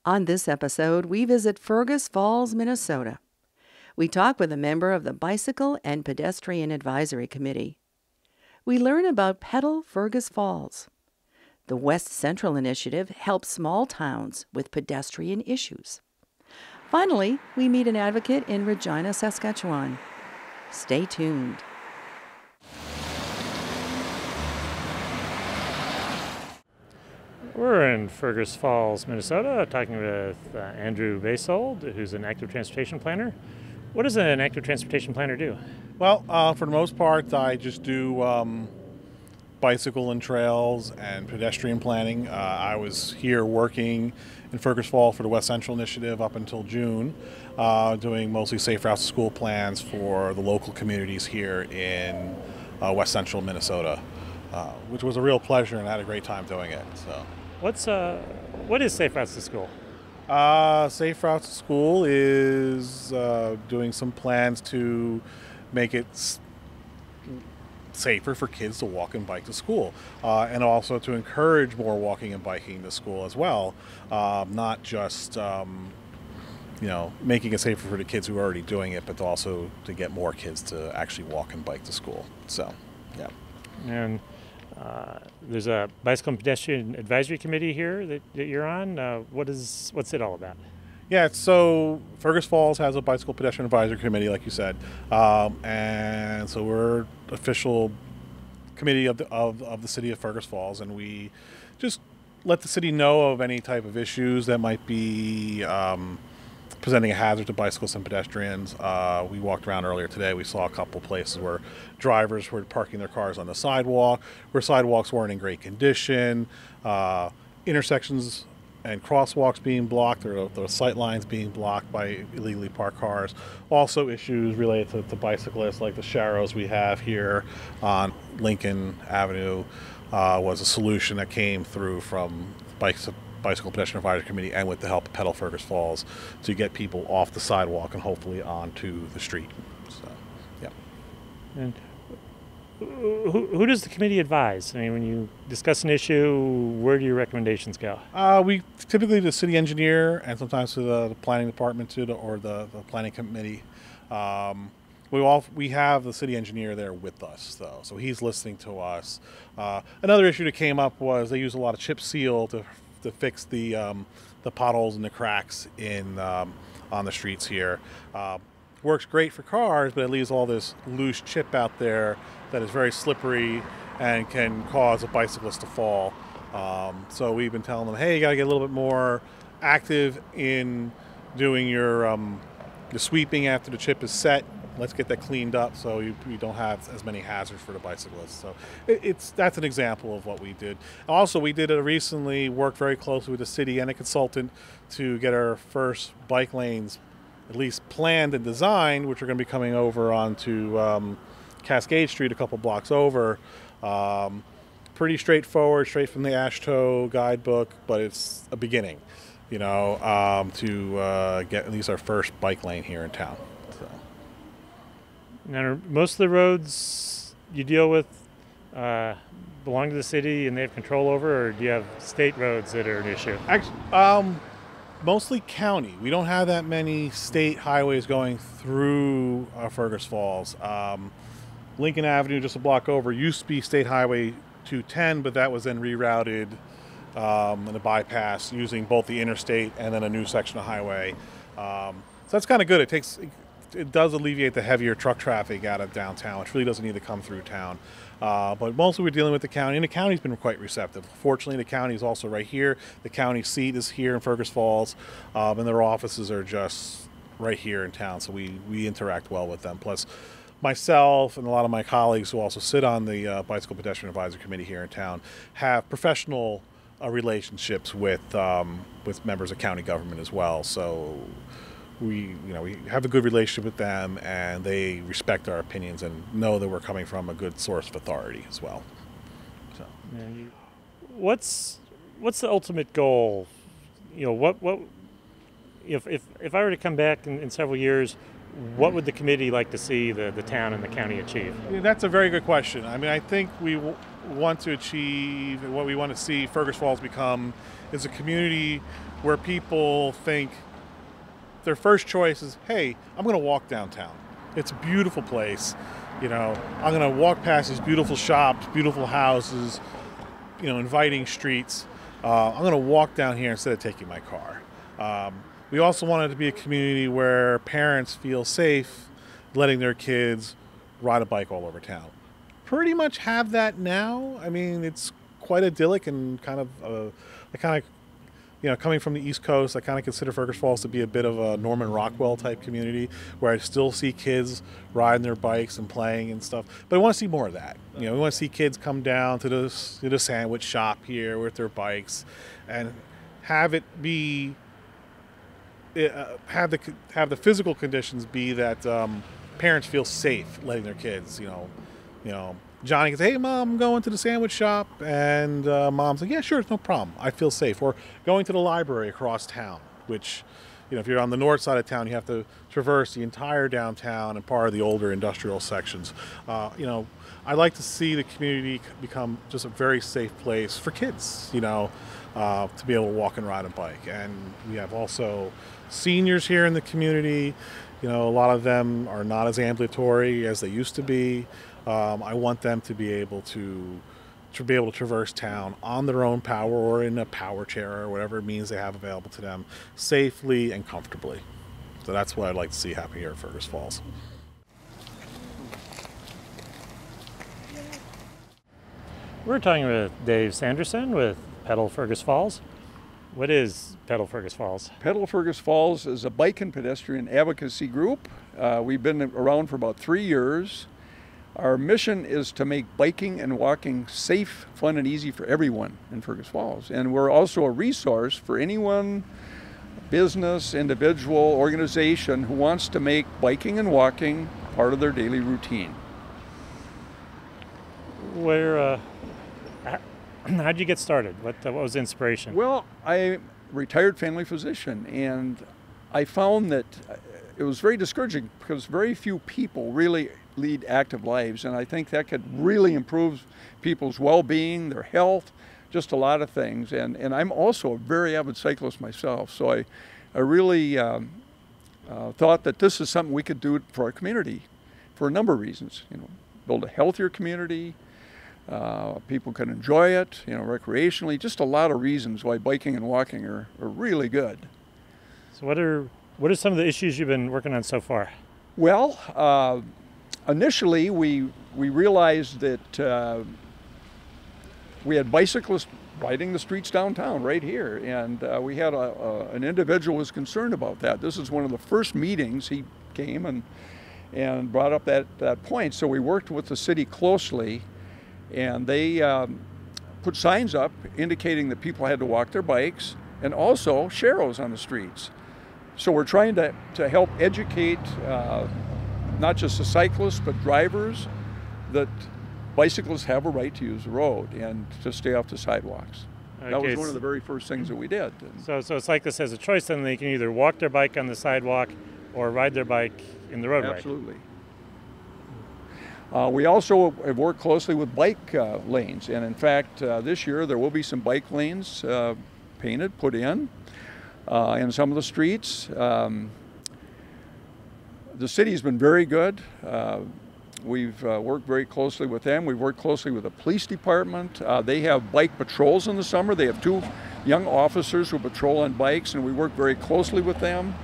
On this episode, we visit Fergus Falls, Minnesota. We talk with a member of the Bicycle and Pedestrian Advisory Committee. We learn about Pedal Fergus Falls. The West Central Initiative helps small towns with pedestrian issues. Finally, we meet an advocate in Regina, Saskatchewan. Stay tuned. We're in Fergus Falls, Minnesota, talking with Andrew Basold, who's an active transportation planner. What does an active transportation planner do? Well, for the most part, I just do bicycle and trails and pedestrian planning. I was here working in Fergus Falls for the West Central Initiative up until June, doing mostly safe routes to school plans for the local communities here in West Central Minnesota, which was a real pleasure, and I had a great time doing it. So, what is safe routes to school? Safe routes to school is doing some plans to make it safer for kids to walk and bike to school, and also to encourage more walking and biking to school as well, not just making it safer for the kids who are already doing it, but also to get more kids to actually walk and bike to school. So, yeah. And there's a Bicycle and Pedestrian Advisory Committee here that you're on. What's it all about? Yeah, so Fergus Falls has a Bicycle Pedestrian Advisory Committee, like you said, and so we're official committee of the city of Fergus Falls, and we just let the city know of any type of issues that might be presenting a hazard to bicyclists and pedestrians. We walked around earlier today. We saw a couple places where drivers were parking their cars on the sidewalk, where sidewalks weren't in great condition, intersections and crosswalks being blocked, or the sight lines being blocked by illegally parked cars. Also issues related to bicyclists, like the sharrows we have here on Lincoln Avenue, was a solution that came through from Bicycle Pedestrian Advisory Committee and with the help of Pedal Fergus Falls to get people off the sidewalk and hopefully onto the street. So, yeah. And who does the committee advise? I mean, when you discuss an issue, where do your recommendations go? We typically the city engineer, and sometimes to the planning department or the planning committee. We have the city engineer there with us, though, so he's listening to us. Another issue that came up was they use a lot of chip seal to fix the potholes and the cracks on the streets here. Works great for cars, but it leaves all this loose chip out there that is very slippery and can cause a bicyclist to fall. So we've been telling them, hey, you got to get a little bit more active in doing your sweeping after the chip is set. Let's get that cleaned up so you don't have as many hazards for the bicyclists. So that's an example of what we did. Also, we did recently worked very closely with the city and a consultant to get our first bike lanes at least planned and designed, which are going to be coming over onto Cascade Street a couple blocks over. Pretty straightforward, straight from the AASHTO guidebook, but it's a beginning, to get at least our first bike lane here in town. Now, most of the roads you deal with belong to the city and they have control over, or do you have state roads that are an issue? Actually, mostly county. We don't have that many state highways going through Fergus Falls. Lincoln Avenue, just a block over, used to be State Highway 210, but that was then rerouted in a bypass using both the interstate and then a new section of highway. So that's kind of good. It does alleviate the heavier truck traffic out of downtown, which really doesn't need to come through town. But mostly we're dealing with the county, and the county's been quite receptive. Fortunately, the county is also right here. The county seat is here in Fergus Falls, and their offices are just right here in town, so we interact well with them. Plus, myself and a lot of my colleagues who also sit on the Bicycle Pedestrian Advisory Committee here in town have professional relationships with members of county government as well. So we have a good relationship with them, and they respect our opinions and know that we're coming from a good source of authority as well. So, what's the ultimate goal? What if I were to come back in several years, what would the committee like to see the town and the county achieve? Yeah, that's a very good question. I mean, I think want to achieve and what we want to see Fergus Falls become is a community where people think their first choice is, hey, I'm going to walk downtown. It's a beautiful place. I'm going to walk past these beautiful shops, beautiful houses, inviting streets. I'm going to walk down here instead of taking my car. We also want it to be a community where parents feel safe letting their kids ride a bike all over town. Pretty much have that now. I mean, it's quite idyllic and coming from the East Coast, I kind of consider Fergus Falls to be a bit of a Norman Rockwell type community where I still see kids riding their bikes and playing and stuff. But I want to see more of that. We want to see kids come down to the sandwich shop here with their bikes and have it be have the physical conditions be that parents feel safe letting their kids. Johnny can say, hey, Mom, I'm going to the sandwich shop. And Mom's like, yeah, sure, no problem. I feel safe. Or going to the library across town, which, if you're on the north side of town, you have to traverse the entire downtown and part of the older industrial sections. I'd like to see the community become just a very safe place for kids, to be able to walk and ride a bike. And we have also seniors here in the community. A lot of them are not as ambulatory as they used to be. I want them to be able to traverse town on their own power or in a power chair or whatever means they have available to them safely and comfortably. So that's what I'd like to see happen here at Fergus Falls. We're talking with Dave Sanderson with Pedal Fergus Falls. What is Pedal Fergus Falls? Pedal Fergus Falls is a bike and pedestrian advocacy group. We've been around for about 3 years. Our mission is to make biking and walking safe, fun, and easy for everyone in Fergus Falls. And we're also a resource for anyone, business, individual, organization who wants to make biking and walking part of their daily routine. How'd you get started? What was the inspiration? Well, I'm a retired family physician, and I found that it was very discouraging because very few people really lead active lives, and I think that could really improve people's well-being, their health, just a lot of things. And I'm also a very avid cyclist myself, so I really thought that this is something we could do for our community for a number of reasons. Build a healthier community, people can enjoy it, recreationally, just a lot of reasons why biking and walking are really good. So what are some of the issues you've been working on so far? Well, initially, we realized that we had bicyclists riding the streets downtown right here, and we had an individual who was concerned about that. This is one of the first meetings he came and brought up that point. So we worked with the city closely, and they put signs up indicating that people had to walk their bikes and also sharrows on the streets. So we're trying to help educate not just the cyclists, but drivers, that bicyclists have a right to use the road and to stay off the sidewalks. Okay. That was one of the very first things that we did. So it's like this as a choice, then they can either walk their bike on the sidewalk or ride their bike in the roadway. Absolutely. We also have worked closely with bike lanes, and in fact, this year there will be some bike lanes painted, put in some of the streets. The city's been very good. We've worked very closely with them. We've worked closely with the police department. They have bike patrols in the summer. They have 2 young officers who patrol on bikes, and we work very closely with them.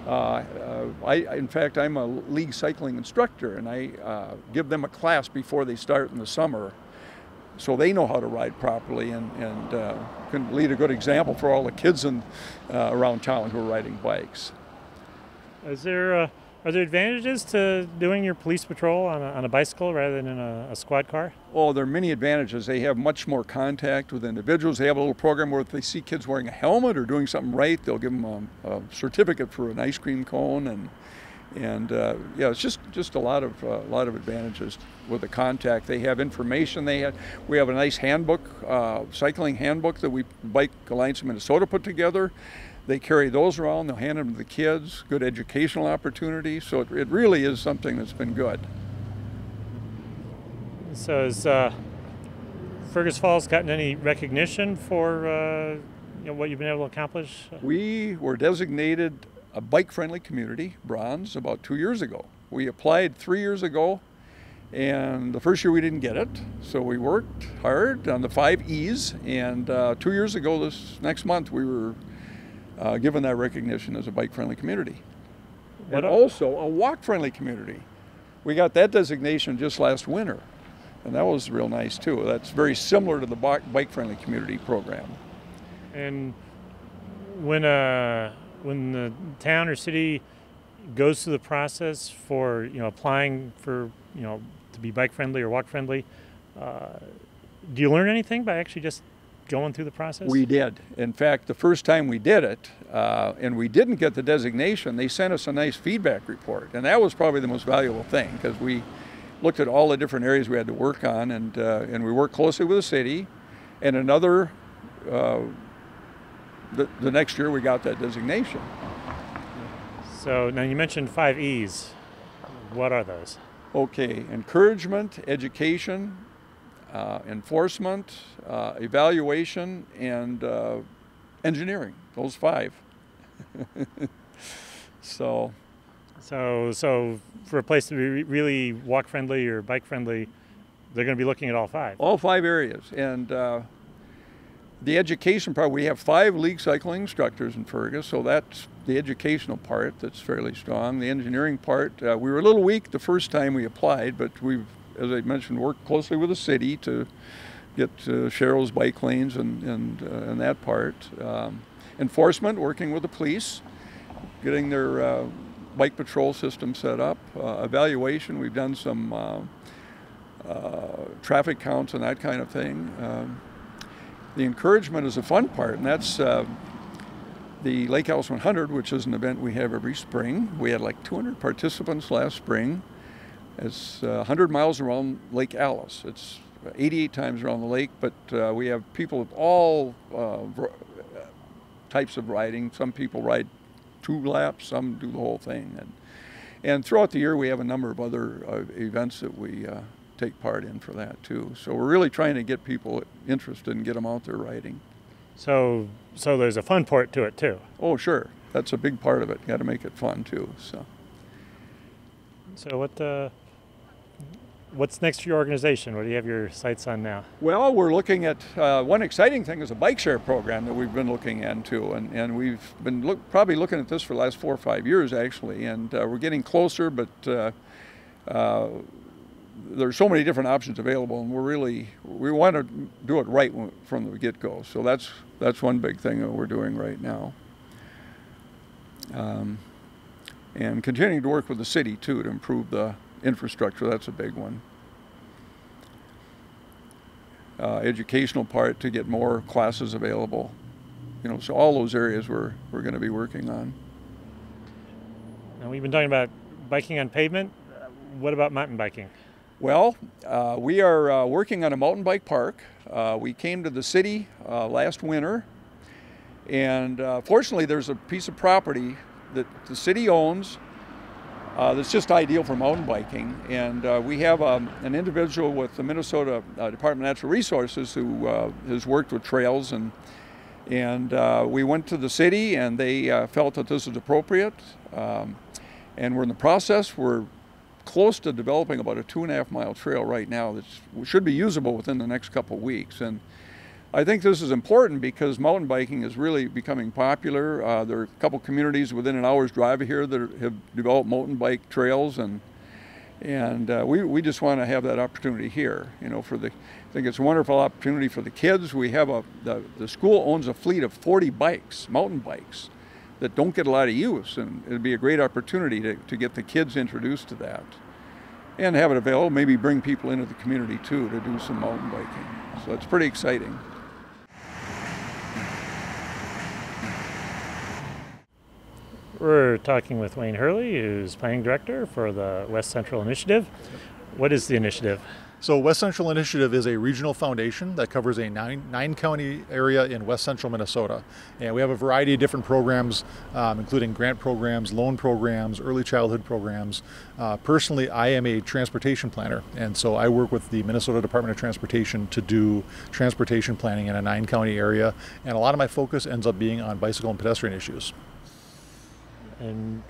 In fact, I'm a league cycling instructor, and I give them a class before they start in the summer, so they know how to ride properly and can lead a good example for all the kids around town who are riding bikes. Are there advantages to doing your police patrol on a bicycle rather than in a squad car? Oh, there are many advantages. They have much more contact with individuals. They have a little program where if they see kids wearing a helmet or doing something right, they'll give them a certificate for an ice cream cone, and yeah, it's just a lot of advantages with the contact. They have information. We have a nice handbook, cycling handbook that Bike Alliance of Minnesota put together. They carry those around, they'll hand them to the kids, good educational opportunity. So it really is something that's been good. So Fergus Falls gotten any recognition for what you've been able to accomplish? We were designated a bike-friendly community, bronze, about 2 years ago. We applied 3 years ago, and the first year we didn't get it, so we worked hard on the 5 E's, and 2 years ago, this next month, we were given that recognition as a bike-friendly community. And also a walk-friendly community. We got that designation just last winter, and that was real nice too. That's very similar to the bike-friendly community program. And when the town or city goes through the process for applying for to be bike friendly or walk friendly, do you learn anything by actually just going through the process? We did. In fact, the first time we did it, and we didn't get the designation, they sent us a nice feedback report, and that was probably the most valuable thing because we looked at all the different areas we had to work on, and we worked closely with the city. And another, the next year we got that designation. So now you mentioned 5 E's. What are those? Okay, encouragement, education, enforcement, evaluation, and engineering. Those 5. So for a place to be really walk friendly or bike friendly, they're going to be looking at all 5. All 5 areas. And the education part, we have 5 league cycling instructors in Fergus, so that's the educational part that's fairly strong. The engineering part, we were a little weak the first time we applied, but we've, as I mentioned, worked closely with the city to get Cheryl's bike lanes and that part. Enforcement, working with the police, getting their bike patrol system set up. Evaluation, we've done some traffic counts and that kind of thing. The encouragement is a fun part, and that's the Lake Alice 100, which is an event we have every spring. We had like 200 participants last spring. It's 100 miles around Lake Alice. It's 88 times around the lake, but we have people of all types of riding. Some people ride 2 laps, some do the whole thing. And throughout the year, we have a number of other events that we take part in for that too. So we're really trying to get people interested and get them out there riding. So there's a fun part to it too. Oh sure, that's a big part of it. Got to make it fun too. So what's next for your organization? What do you have your sights on now? Well, we're looking at one exciting thing is a bike share program that we've been looking into, and we've been probably looking at this for the last 4 or 5 years actually, and we're getting closer, but there's so many different options available, and we want to do it right from the get-go. So that's one big thing that we're doing right now, and continuing to work with the city too to improve the infrastructure. That's a big one. Educational part to get more classes available, so all those areas we're going to be working on. Now we've been talking about biking on pavement. What about mountain biking? Well, we are working on a mountain bike park. We came to the city last winter, and fortunately there's a piece of property that the city owns that's just ideal for mountain biking. And we have an individual with the Minnesota Department of Natural Resources who has worked with trails, and we went to the city and they felt that this was appropriate. And we're in the process. We're close to developing about a 2.5 mile trail right now that should be usable within the next couple of weeks. And I think this is important because mountain biking is really becoming popular. There are a couple communities within an hour's drive of here that have developed mountain bike trails, and we just want to have that opportunity here. I think it's a wonderful opportunity for the kids. We have the school owns a fleet of 40 bikes, mountain bikes, that don't get a lot of use, and it'd be a great opportunity to get the kids introduced to that and have it available, maybe bring people into the community too to do some mountain biking. So it's pretty exciting. We're talking with Wayne Hurley, who's planning director for the West Central Initiative. What is the initiative? So West Central Initiative is a regional foundation that covers a nine county area in West Central Minnesota. And we have a variety of different programs, including grant programs, loan programs, early childhood programs. Personally, I am a transportation planner. And so I work with the Minnesota Department of Transportation to do transportation planning in a 9-county area. And a lot of my focus ends up being on bicycle and pedestrian issues. And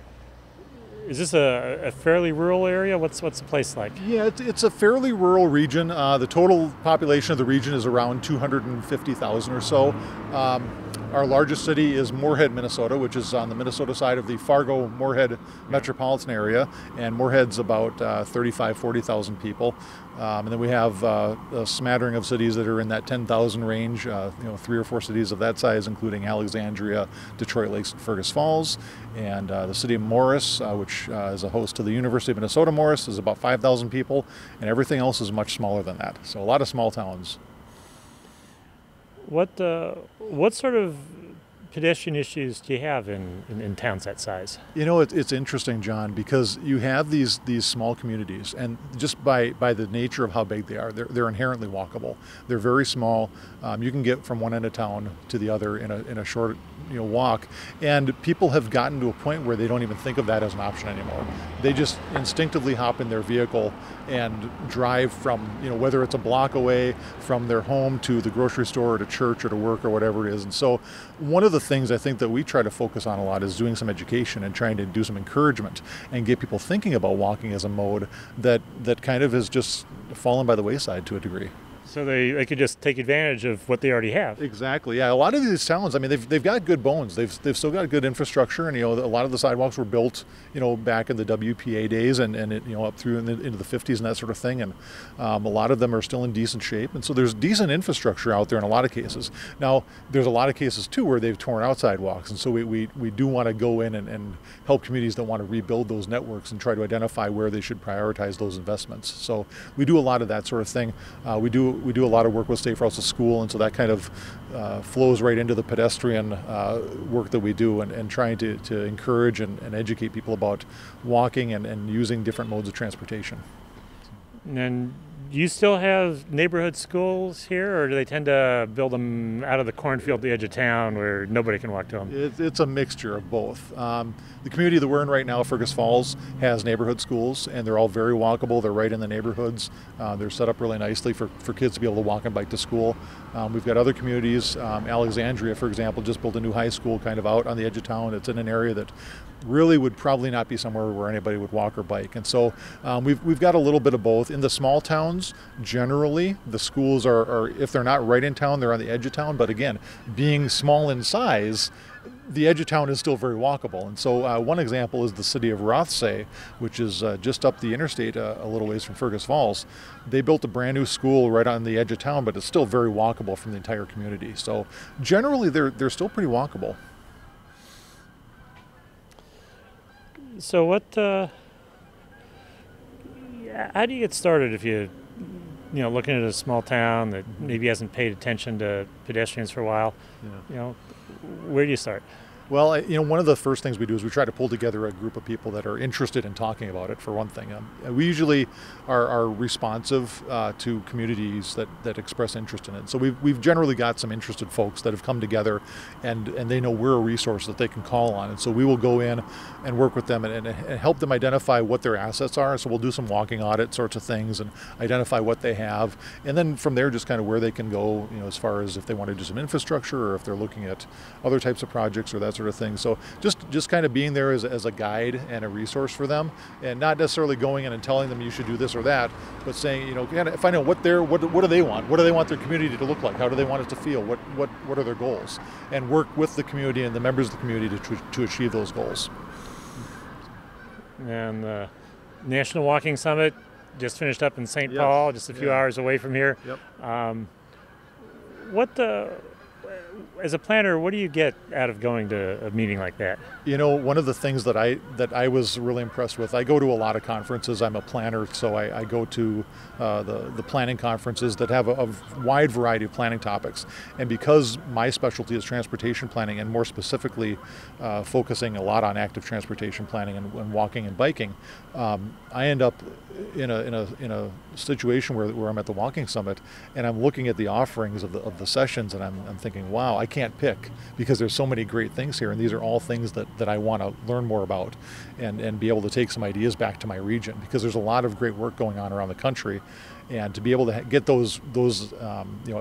is this a fairly rural area? What's the place like? Yeah, it's a fairly rural region. The total population of the region is around 250,000 or so. Our largest city is Moorhead, Minnesota, which is on the Minnesota side of the Fargo-Moorhead metropolitan area, and Moorhead's about 40,000 people. And then we have a smattering of cities that are in that 10,000 range, 3 or 4 cities of that size, including Alexandria, Detroit Lakes, and Fergus Falls. And the city of Morris, which is a host to the University of Minnesota Morris, is about 5,000 people, and everything else is much smaller than that. So a lot of small towns. What sort of pedestrian issues do you have in towns that size? You know, it's interesting, John, because you have these small communities, and just by the nature of how big they are, they're inherently walkable. They're very small. You can get from one end of town to the other in a short walk, and people have gotten to a point where they don't even think of that as an option anymore. They just instinctively hop in their vehicle and drive from, whether it's a block away from their home to the grocery store or to church or to work or whatever it is. And so one of the things I think that we try to focus on a lot is doing some education and trying to do some encouragement and get people thinking about walking as a mode that kind of has just fallen by the wayside to a degree. So they could just take advantage of what they already have. Exactly. Yeah. A lot of these towns, I mean, they've got good bones. They've still got good infrastructure, and a lot of the sidewalks were built, back in the WPA days and up through into the 50s and that sort of thing. And a lot of them are still in decent shape, and so there's decent infrastructure out there in a lot of cases. Now, there's a lot of cases too where they've torn out sidewalks, and so we do want to go in and help communities that want to rebuild those networks and try to identify where they should prioritize those investments. So we do a lot of that sort of thing. We do a lot of work with Safe Routes to School, and so that kind of flows right into the pedestrian work that we do, and trying to encourage and educate people about walking and using different modes of transportation. And do you still have neighborhood schools here, or do they tend to build them out of the cornfield at the edge of town where nobody can walk to them? It's a mixture of both. The community that we're in right now, Fergus Falls, has neighborhood schools, and they're all very walkable. They're right in the neighborhoods. They're set up really nicely for kids to be able to walk and bike to school. We've got other communities. Alexandria, for example, just built a new high school kind of out on the edge of town. It's in an area that really would probably not be somewhere where anybody would walk or bike. And so we've got a little bit of both. In the small towns, generally, the schools are, if they're not right in town, they're on the edge of town. But again, being small in size, the edge of town is still very walkable. And so one example is the city of Rothsay, which is just up the interstate a little ways from Fergus Falls. They built a brand new school right on the edge of town, but it's still very walkable from the entire community. So generally, they're still pretty walkable. So how do you get started if you looking at a small town that maybe hasn't paid attention to pedestrians for a while? Yeah. Where do you start? Well, one of the first things we do is we try to pull together a group of people that are interested in talking about it, for one thing. We usually are responsive to communities that express interest in it. So we've generally got some interested folks that have come together, and they know we're a resource that they can call on. And so we will go in and work with them and help them identify what their assets are. So we'll do some walking audit sorts of things and identify what they have. And then from there, just kind of where they can go, as far as if they want to do some infrastructure or if they're looking at other types of projects or that sort of thing. So just kind of being there as a guide and a resource for them, and not necessarily going in and telling them you should do this or that, but saying, kind of find out what do they want? What do they want their community to look like? How do they want it to feel? What are their goals? And work with the community and the members of the community to achieve those goals. And the National Walking Summit just finished up in St. as a planner, what do you get out of going to a meeting like that? You know, one of the things that I was really impressed with, I go to a lot of conferences. I'm a planner, so I go to the planning conferences that have a wide variety of planning topics. And because my specialty is transportation planning, and more specifically focusing a lot on active transportation planning and walking and biking, I end up in a situation where I'm at the walking summit and I'm looking at the offerings of the sessions, and I'm thinking, wow, I can't pick because there's so many great things here, and these are all things that I want to learn more about and be able to take some ideas back to my region, because there's a lot of great work going on around the country, and to be able to get those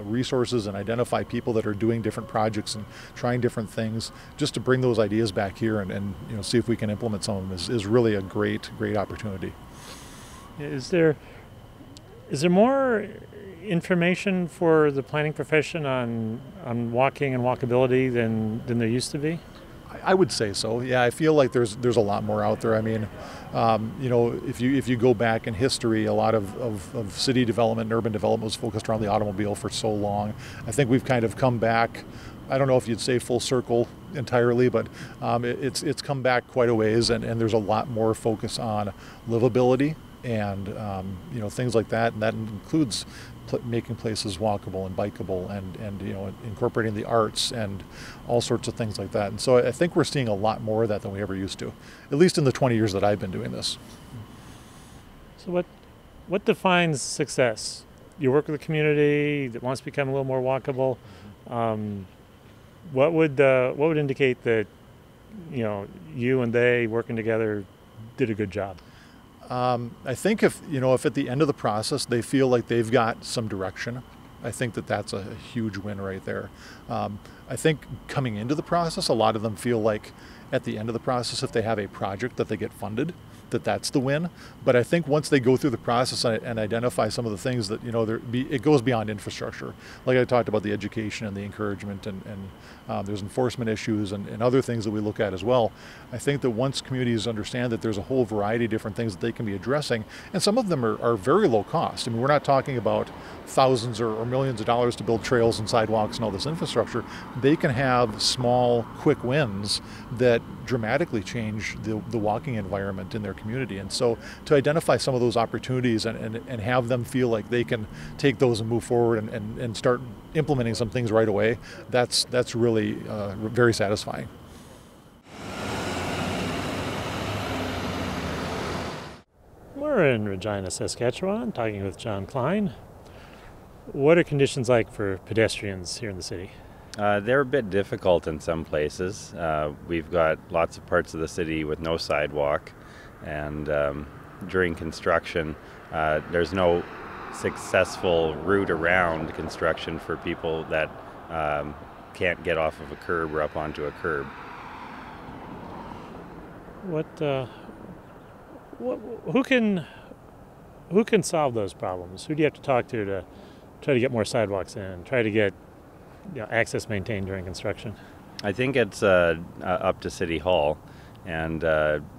resources and identify people that are doing different projects and trying different things, just to bring those ideas back here and see if we can implement some of them is really a great opportunity. Is there more information for the planning profession on walking and walkability than there used to be? I would say so. Yeah, I feel like there's a lot more out there. I mean, if you go back in history, a lot of city development and urban development was focused around the automobile for so long. I think we've kind of come back. I don't know if you'd say full circle entirely, but it's come back quite a ways, and there's a lot more focus on livability and things like that, and that includes making places walkable and bikeable, and incorporating the arts and all sorts of things like that. And so I think we're seeing a lot more of that than we ever used to, at least in the 20 years that I've been doing this. So what defines success? You work with a community that wants to become a little more walkable. What would indicate that you and they working together did a good job? I think if at the end of the process they feel like they've got some direction, I think that's a huge win right there. I think coming into the process, a lot of them feel like at the end of the process, if they have a project that they get funded, that's the win. But I think once they go through the process and identify some of the things that it goes beyond infrastructure. Like I talked about, the education and the encouragement, and there's enforcement issues and other things that we look at as well. I think that once communities understand that there's a whole variety of different things that they can be addressing, and some of them are very low cost. I mean, we're not talking about thousands or millions of dollars to build trails and sidewalks and all this infrastructure. They can have small, quick wins that dramatically change the walking environment in their community. And so to identify some of those opportunities and have them feel like they can take those and move forward and start implementing some things right away, that's really very satisfying. We're in Regina, Saskatchewan, talking with John Klein. What are conditions like for pedestrians here in the city? They're a bit difficult in some places. We've got lots of parts of the city with no sidewalk, and during construction, there's no successful route around construction for people that can't get off of a curb or up onto a curb. Who can solve those problems? Who do you have to talk to try to get more sidewalks in, try to get access maintained during construction? I think it's up to City Hall, and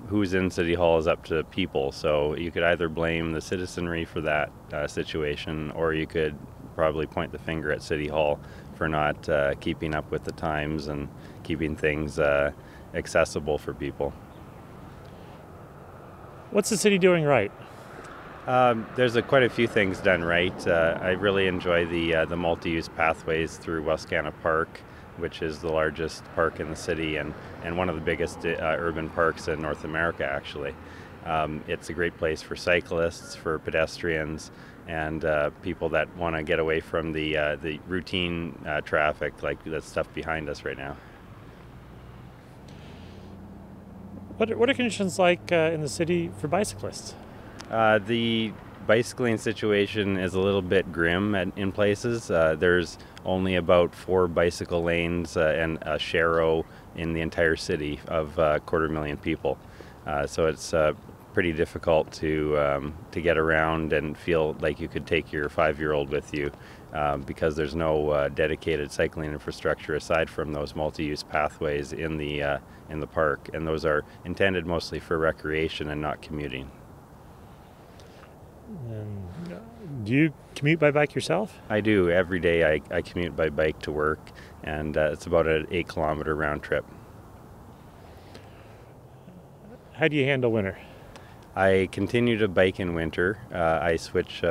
who's in City Hall is up to people. So you could either blame the citizenry for that situation, or you could probably point the finger at City Hall for not keeping up with the times and keeping things accessible for people. What's the city doing right? There's quite a few things done right. I really enjoy the multi-use pathways through Wascana Park, which is the largest park in the city and one of the biggest urban parks in North America, actually. It's a great place for cyclists, for pedestrians, and people that want to get away from the routine traffic, like the stuff behind us right now. What are conditions like in the city for bicyclists? The bicycling situation is a little bit grim in places. There's only about 4 bicycle lanes and a share in the entire city of 250,000 people. So it's pretty difficult to get around and feel like you could take your 5-year-old with you because there's no dedicated cycling infrastructure aside from those multi-use pathways in the park, and those are intended mostly for recreation and not commuting. And do you commute by bike yourself? I do. Every day I commute by bike to work, and it's about an 8-kilometer round trip. How do you handle winter? I continue to bike in winter. I switch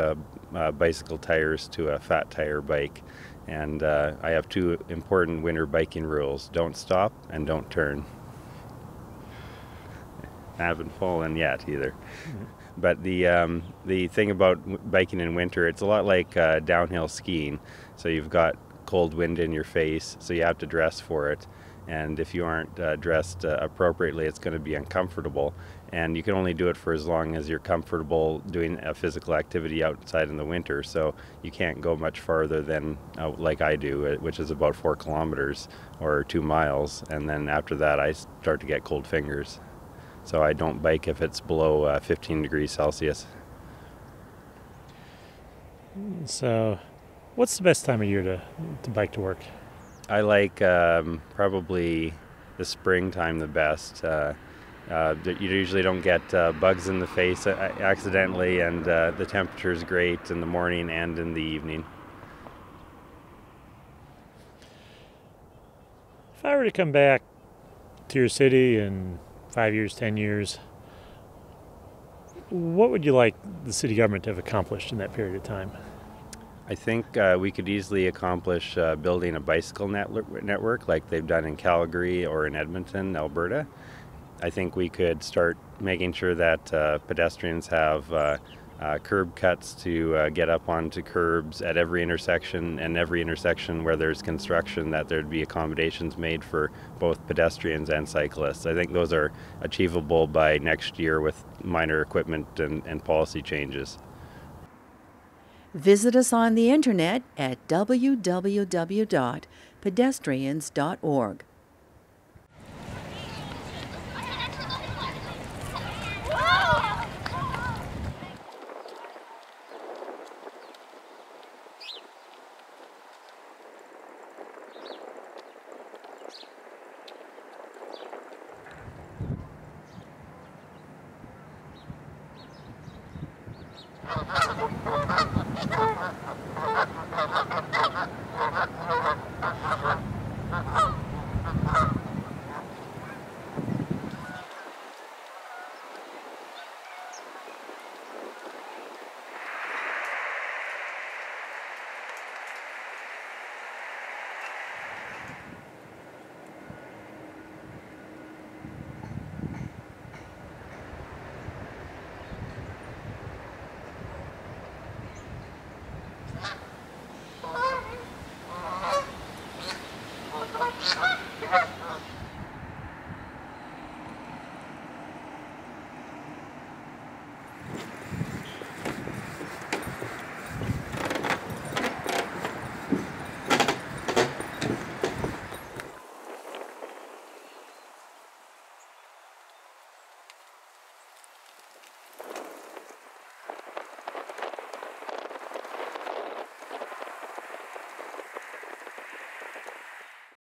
bicycle tires to a fat tire bike, and I have 2 important winter biking rules: don't stop and don't turn. I haven't fallen yet either. Mm-hmm. But the thing about biking in winter, it's a lot like downhill skiing. So you've got cold wind in your face, so you have to dress for it. And if you aren't dressed appropriately, it's going to be uncomfortable. And you can only do it for as long as you're comfortable doing a physical activity outside in the winter. So you can't go much farther than like I do, which is about 4 kilometers or 2 miles. And then after that, I start to get cold fingers. So I don't bike if it's below 15 degrees Celsius. So what's the best time of year to bike to work? I like probably the springtime the best. You usually don't get bugs in the face accidentally, and the temperature is great in the morning and in the evening. If I were to come back to your city in 5 years, 10 years, what would you like the city government to have accomplished in that period of time? I think we could easily accomplish building a bicycle network like they've done in Calgary or in Edmonton, Alberta. I think we could start making sure that pedestrians have curb cuts to get up onto curbs at every intersection, and every intersection where there's construction that there'd be accommodations made for both pedestrians and cyclists. I think those are achievable by next year with minor equipment and policy changes. Visit us on the internet at www.pedestrians.org.